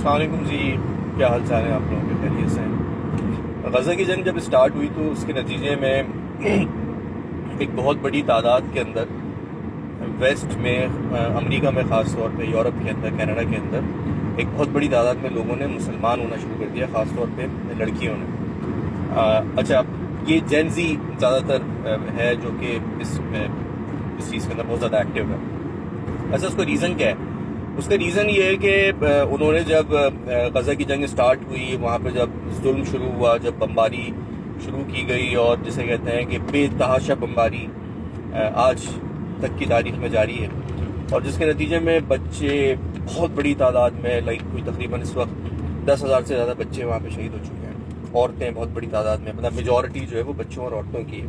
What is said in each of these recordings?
السلام علیکم جی، کیا حال چال ہیں آپ لوگوں کے؟ خیریت سے ہیں؟ غزہ کی جنگ جب اسٹارٹ ہوئی تو اس کے نتیجے میں ایک بہت بڑی تعداد کے اندر ویسٹ میں، امریکہ میں خاص طور پہ، یورپ کے اندر، کینیڈا کے اندر ایک بہت بڑی تعداد میں لوگوں نے مسلمان ہونا شروع کر دیا، خاص طور پہ لڑکیوں نے۔ اچھا، یہ جین زی زیادہ تر ہے جو کہ اس چیز کے اندر بہت زیادہ ایکٹیو ہے۔ اچھا، اس کا ریزن کیا ہے؟ اس کا ریزن یہ ہے کہ انہوں نے جب غزہ کی جنگ سٹارٹ ہوئی، وہاں پہ جب ظلم شروع ہوا، جب بمباری شروع کی گئی، اور جسے کہتے ہیں کہ بے تحاشا بمباری آج تک کی تاریخ میں جاری ہے، اور جس کے نتیجے میں بچے بہت بڑی تعداد میں، کوئی تقریباً اس وقت 10,000 سے زیادہ بچے وہاں پہ شہید ہو چکے ہیں، عورتیں بہت بڑی تعداد میں، مطلب میجورٹی جو ہے وہ بچوں اور عورتوں کی ہے۔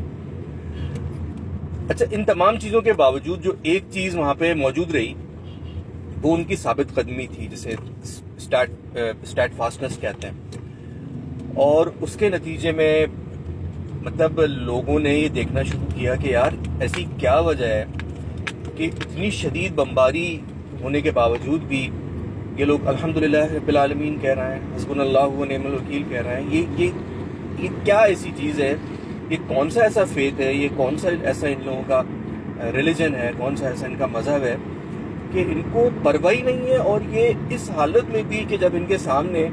اچھا، ان تمام چیزوں کے باوجود جو ایک چیز وہاں پہ موجود رہی وہ ان کی ثابت قدمی تھی، جسے اسٹیٹ فاسٹنس کہتے ہیں، اور اس کے نتیجے میں مطلب لوگوں نے یہ دیکھنا شروع کیا کہ یار ایسی کیا وجہ ہے کہ اتنی شدید بمباری ہونے کے باوجود بھی یہ لوگ الحمدللہ رب العالمین کہہ رہے ہیں، حسبنا اللہ و نعم الوکیل کہہ رہے ہیں۔ یہ کیا ایسی چیز ہے؟ یہ کون سا ایسا فیتھ ہے؟ یہ کون سا ایسا ان لوگوں کا ریلیجن ہے؟ کون سا ایسا ان کا مذہب ہے کہ ان کو پرواہ نہیں ہے؟ اور یہ اس حالت میں بھی کہ جب ان کے سامنے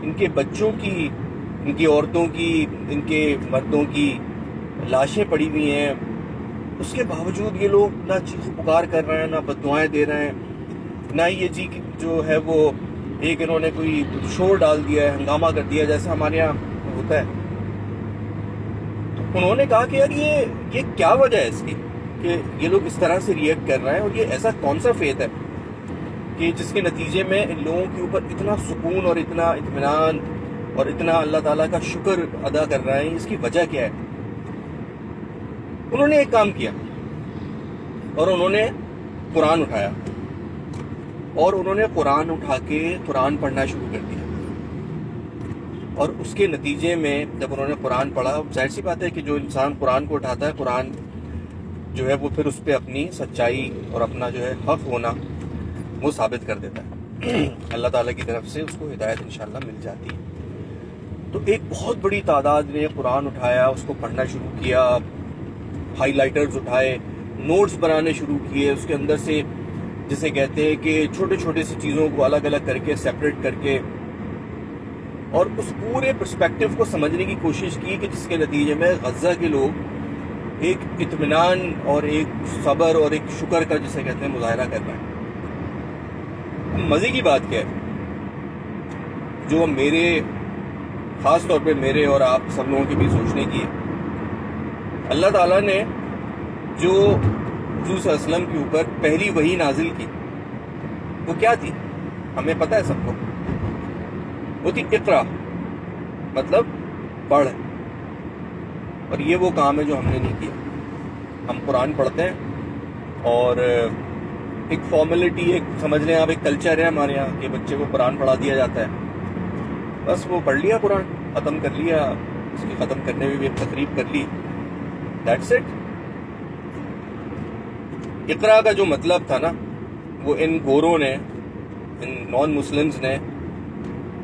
ان کے بچوں کی، ان کی عورتوں کی، ان کے مردوں کی لاشیں پڑی ہوئی ہیں، اس کے باوجود یہ لوگ نہ چیخ پکار کر رہے ہیں، نہ بددعائیں دے رہے ہیں، نہ یہ جی جو ہے وہ ایک انہوں نے کوئی شور ڈال دیا ہے، ہنگامہ کر دیا جیسا ہمارے یہاں ہوتا ہے۔ تو انہوں نے کہا کہ یار یہ کیا وجہ ہے اس کی کہ یہ لوگ اس طرح سے ریئیکٹ کر رہے ہیں، اور یہ ایسا کون سا فیتھ ہے کہ جس کے نتیجے میں ان لوگوں کے اوپر اتنا سکون اور اتنا اطمینان اور اتنا اللہ تعالیٰ کا شکر ادا کر رہے ہیں؟ اس کی وجہ کیا ہے؟ انہوں نے ایک کام کیا، اور انہوں نے قرآن اٹھایا، اور انہوں نے قرآن اٹھا کے قرآن پڑھنا شروع کر دیا، اور اس کے نتیجے میں جب انہوں نے قرآن پڑھا، ظاہر سی بات ہے کہ جو انسان قرآن کو اٹھاتا ہے، قرآن جو ہے وہ پھر اس پہ اپنی سچائی اور اپنا جو ہے حق ہونا وہ ثابت کر دیتا ہے، اللہ تعالیٰ کی طرف سے اس کو ہدایت انشاءاللہ مل جاتی ہے۔ تو ایک بہت بڑی تعداد نے قرآن اٹھایا، اس کو پڑھنا شروع کیا، ہائی لائٹرز اٹھائے، نوٹس بنانے شروع کیے، اس کے اندر سے جسے کہتے ہیں کہ چھوٹے چھوٹے سی چیزوں کو الگ الگ کر کے، سیپریٹ کر کے، اور اس پورے پرسپیکٹو کو سمجھنے کی کوشش کی کہ جس کے نتیجے میں غزہ کے لوگ ایک اطمینان اور ایک صبر اور ایک شکر کا جسے کہتے ہیں مظاہرہ کر رہے ہیں۔ مزے کی بات کیا ہے، جو میرے خاص طور پہ میرے اور آپ سب لوگوں کی بھی سوچنے کی ہے، اللہ تعالیٰ نے جو حضور صلی اللہ علیہ وسلم کے اوپر پہلی وحی نازل کی وہ کیا تھی؟ ہمیں پتہ ہے سب کو، وہ تھی اقرا، مطلب پڑھ، اور یہ وہ کام ہے جو ہم نے نہیں کیا۔ ہم قرآن پڑھتے ہیں، اور ایک فارمیلٹی، ایک سمجھ لیں آپ، ایک کلچر ہے ہمارے یہاں کہ بچے کو قرآن پڑھا دیا جاتا ہے، بس وہ پڑھ لیا، قرآن ختم کر لیا، اس کی ختم کرنے میں بھی ایک تقریب کر لی، دیٹس اٹ۔ اقرا کا جو مطلب تھا نا، وہ ان گوروں نے، ان نان مسلمز نے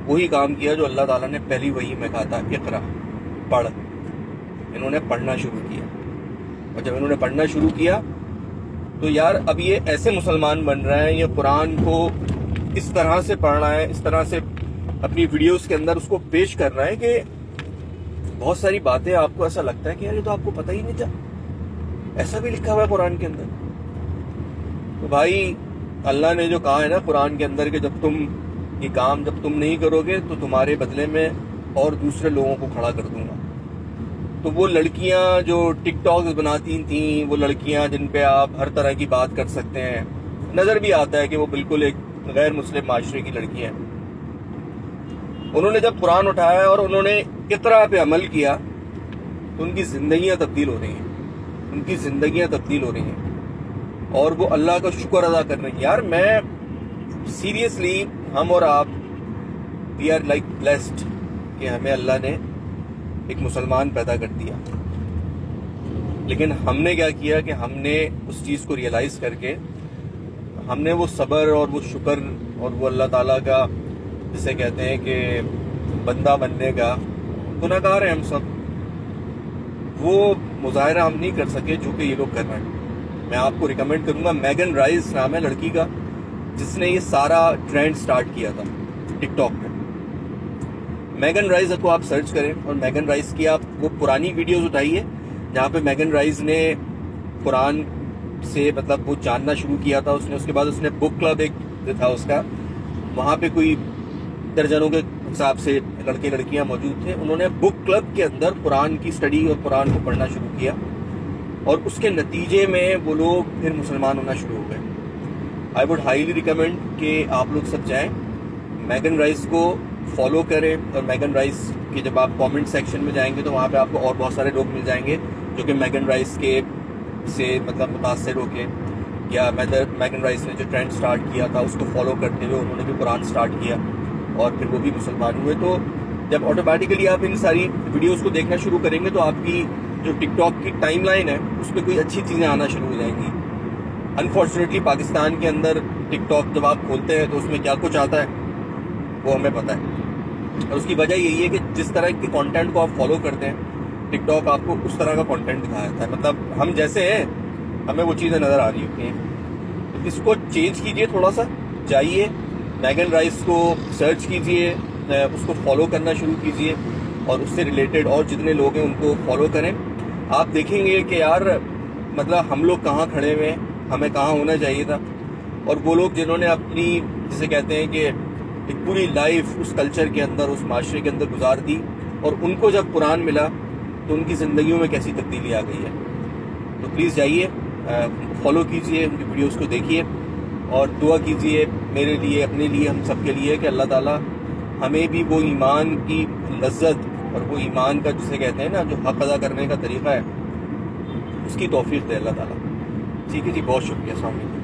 وہی کام کیا جو اللہ تعالیٰ نے پہلی وحی میں کہا تھا، اقرا، پڑھ۔ انہوں نے پڑھنا شروع کیا، اور جب انہوں نے پڑھنا شروع کیا تو یار اب یہ ایسے مسلمان بن رہے ہیں، یہ قرآن کو اس طرح سے پڑھ رہے ہیں، اس طرح سے اپنی ویڈیوز کے اندر اس کو پیش کر رہے ہیں کہ بہت ساری باتیں آپ کو ایسا لگتا ہے کہ یار یہ تو آپ کو پتہ ہی نہیں تھا، ایسا بھی لکھا ہوا ہے قرآن کے اندر۔ تو بھائی، اللہ نے جو کہا ہے نا قرآن کے اندر کہ جب تم یہ کام جب تم نہیں کرو گے تو تمہارے بدلے میں اور دوسرے لوگوں کو کھڑا کر دوں گا۔ تو وہ لڑکیاں جو ٹک ٹاکس بناتی تھیں، وہ لڑکیاں جن پہ آپ ہر طرح کی بات کر سکتے ہیں، نظر بھی آتا ہے کہ وہ بالکل ایک غیر مسلم معاشرے کی لڑکیاں ہیں، انہوں نے جب قرآن اٹھایا اور انہوں نے اقرا پہ عمل کیا تو ان کی زندگیاں تبدیل ہو رہی ہیں، ان کی زندگیاں تبدیل ہو رہی ہیں، اور وہ اللہ کا شکر ادا کر رہے ہیں۔ یار میں سیریسلی، ہم اور آپ وی آر لائک بلیسڈ کہ ہمیں اللہ نے ایک مسلمان پیدا کر دیا، لیکن ہم نے کیا کیا کہ ہم نے اس چیز کو ریئلائز کر کے ہم نے وہ صبر اور وہ شکر اور وہ اللہ تعالیٰ کا جسے کہتے ہیں کہ بندہ بننے کا، گناہ گار ہیں ہم سب، وہ مظاہرہ ہم نہیں کر سکے جو کہ یہ لوگ کر رہے ہیں. میں آپ کو ریکمینڈ کروں گا، میگن رائس نام ہے لڑکی کا، جس نے یہ سارا ٹرینڈ سٹارٹ کیا تھا ٹک ٹاک پہ. میگن رائس کو آپ سرچ کریں اور میگن رائس کی آپ وہ پرانی ویڈیوز اٹھائیے جہاں پہ میگن رائس نے قرآن سے مطلب وہ جاننا شروع کیا تھا. اس کے بعد اس نے بک کلب ایک تھا اس کا، وہاں پہ کوئی درجنوں کے حساب سے لڑکے لڑکیاں موجود تھے. انہوں نے بک کلب کے اندر قرآن کی اسٹڈی اور قرآن کو پڑھنا شروع کیا، اور اس کے نتیجے میں وہ لوگ پھر مسلمان ہونا شروع ہو گئے. آئی ووڈ ہائیلی ریکمینڈ کہ آپ لوگ سب جائیں، میگن رائس کو فالو کریں. اور میگن رائس کی جب آپ کامنٹ سیکشن میں جائیں گے تو وہاں پہ آپ کو اور بہت سارے لوگ مل جائیں گے جو کہ میگن رائس کے سے مطلب متاثر ہو کے، یا میگن رائس نے جو ٹرینڈ سٹارٹ کیا تھا اس کو فالو کرتے ہوئے انہوں نے بھی قرآن سٹارٹ کیا اور پھر وہ بھی مسلمان ہوئے. تو جب آٹومیٹیکلی آپ ان ساری ویڈیوز کو دیکھنا شروع کریں گے تو آپ کی جو ٹک ٹاک کی ٹائم لائن ہے اس پہ کوئی اچھی چیزیں آنا شروع ہو جائیں گی. انفارچونیٹلی پاکستان کے اندر ٹک ٹاک جب آپ کھولتے ہیں تو اس میں کیا کچھ آتا ہے وہ ہمیں پتہ ہے، اور اس کی وجہ یہی ہے کہ جس طرح کے کانٹینٹ کو آپ فالو کرتے ہیں ٹک ٹاک آپ کو اس طرح کا کانٹینٹ دکھایا جاتا ہے. مطلب ہم جیسے ہیں ہمیں وہ چیزیں نظر آ رہی ہوتی ہیں. تو اس کو چینج کیجئے، تھوڑا سا جائیے میگن رائس کو سرچ کیجئے، اس کو فالو کرنا شروع کیجئے، اور اس سے ریلیٹڈ اور جتنے لوگ ہیں ان کو فالو کریں. آپ دیکھیں گے کہ یار مطلب ہم لوگ کہاں کھڑے ہوئے ہیں، ہمیں کہاں ہونا چاہیے تھا. اور وہ لوگ جنہوں نے اپنی جسے کہتے ہیں کہ ایک پوری لائف اس کلچر کے اندر، اس معاشرے کے اندر گزار دی، اور ان کو جب قرآن ملا تو ان کی زندگیوں میں کیسی تبدیلی آ گئی ہے. تو پلیز جائیے، فالو کیجئے، ان کی ویڈیوز کو دیکھیے، اور دعا کیجئے میرے لیے، اپنے لیے، ہم سب کے لیے کہ اللہ تعالیٰ ہمیں بھی وہ ایمان کی لذت اور وہ ایمان کا جسے کہتے ہیں نا جو حق ادا کرنے کا طریقہ ہے اس کی توفیق دے اللہ تعالیٰ. ٹھیک ہے جی، بہت شکریہ، السلام علیکم.